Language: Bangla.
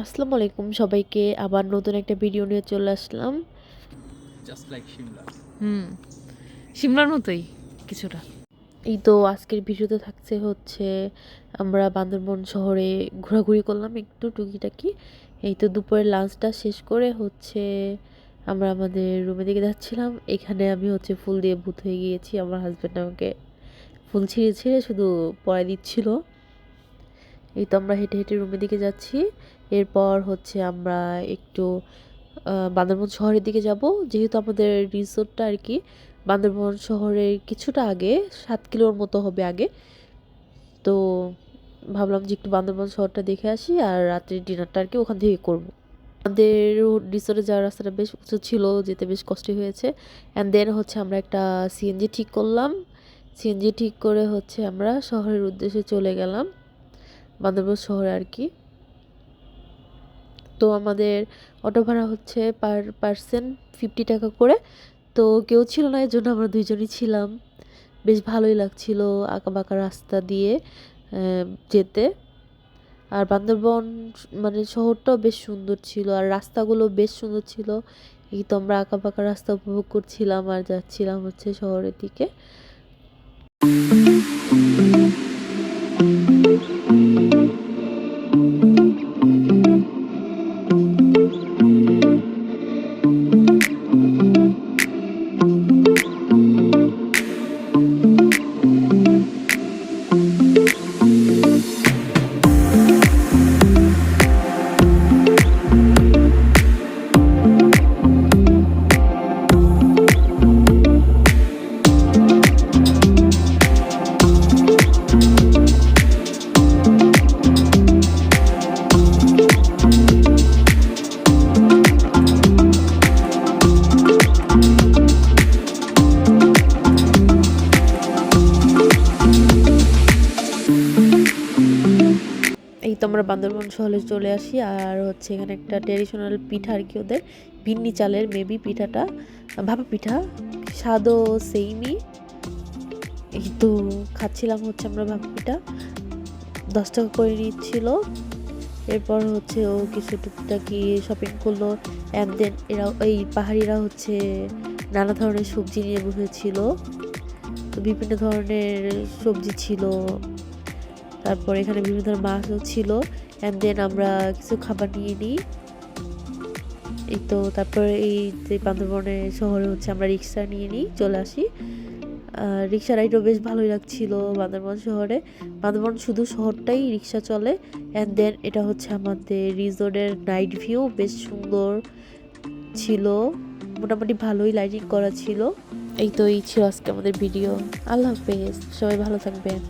আসসালামু আলাইকুম সবাইকে, আবার নতুন একটা ভিডিও নিয়ে চলে আসলাম। Just like Shimla. হুম, সিমলার মতোই কিছুটা। এই তো আজকের ভিডিওতে থাকছে হচ্ছে আমরা বান্দরবন শহরে ঘোরাঘুরি করলাম একটু টুকিটাকি। এই তো দুপুরের লাঞ্চটা শেষ করে হচ্ছে আমরা আমাদের রুমের দিকে যাচ্ছিলাম। এখানে আমি হচ্ছে ফুল দিয়ে ভূত হয়ে গিয়েছি। আমার হাজব্যান্ড আমাকে ফুল ছিঁড়ে ছিঁড়ে শুধু পরাই দিচ্ছিল। এই তো আমরা হেঁটে হেঁটে রুমের দিকে যাচ্ছি। এরপর হচ্ছে আমরা একটু বান্দরবন শহরের দিকে যাব, যেহেতু আমাদের রিসোর্টটা আর কি বান্দরবন শহরের কিছুটা আগে, 7 কিলোর মতো হবে আগে। তো ভাবলাম যে একটু বান্দরবন শহরটা দেখে আসি, আর রাত্রের ডিনারটা আর কি ওখান থেকে করব। আমাদের রিসোর্টে যাওয়ার রাস্তাটা বেশ উঁচু ছিল, যেতে বেশ কষ্ট হয়েছে। অ্যান্ড দেন হচ্ছে আমরা একটা সিএনজি ঠিক করলাম। সিএনজি ঠিক করে হচ্ছে আমরা শহরের উদ্দেশ্যে চলে গেলাম, বান্দরবন শহরে আর কি। তো আমাদের অটো ভাড়া হচ্ছে পার পার্সন 50 টাকা করে। তো কেউ ছিল না, এর জন্য আমরা দুইজনই ছিলাম। বেশ ভালোই লাগছিল আঁকাবাঁকা রাস্তা দিয়ে যেতে। আর বান্দরবন মানে শহরটাও বেশ সুন্দর ছিল, আর রাস্তাগুলো বেশ সুন্দর ছিল। এই তো আমরা আঁকাবাঁকা রাস্তা উপভোগ করছিলাম আর যাচ্ছিলাম হচ্ছে শহরের দিকে। এই তো আমরা বান্দরবন শহরে চলে আসি, আর হচ্ছে এখানে একটা ট্রেডিশনাল পিঠা আর কি, ওদের ভিন্নি চালের মেবি পিঠাটা, ভাপা পিঠা, স্বাদও সেইমই। এই তো খাচ্ছিলাম হচ্ছে আমরা ভাপা পিঠা, 10 টাকা করে নিচ্ছিল। এরপর হচ্ছে ও কিছু টুকটাকি শপিং করলো। অ্যান্ড দেন এরা এই পাহাড়িরা হচ্ছে নানা ধরনের সবজি নিয়ে বসেছিল। তো বিভিন্ন ধরনের সবজি ছিল, তারপর এখানে বিভিন্ন ধরনের মাছও ছিল। অ্যান্ড দেন আমরা কিছু খাবার নিয়ে নিই। এই তো তারপরে এই যে বান্দরবনে শহরে হচ্ছে আমরা রিক্সা নিয়ে নিই, চলে আসি। রিক্সা রাইডও বেশ ভালোই লাগছিল বান্দরবন শহরে। বান্দরবন শুধু শহরটাই রিক্সা চলে। অ্যান্ড দেন এটা হচ্ছে আমাদের রিসোর্টের নাইট ভিউ, বেশ সুন্দর ছিল, মোটামুটি ভালোই লাইটিং করা ছিল। এই তো এই ছিল আজকে আমাদের ভিডিও। আল্লাহ হাফেজ, সবাই ভালো থাকবেন।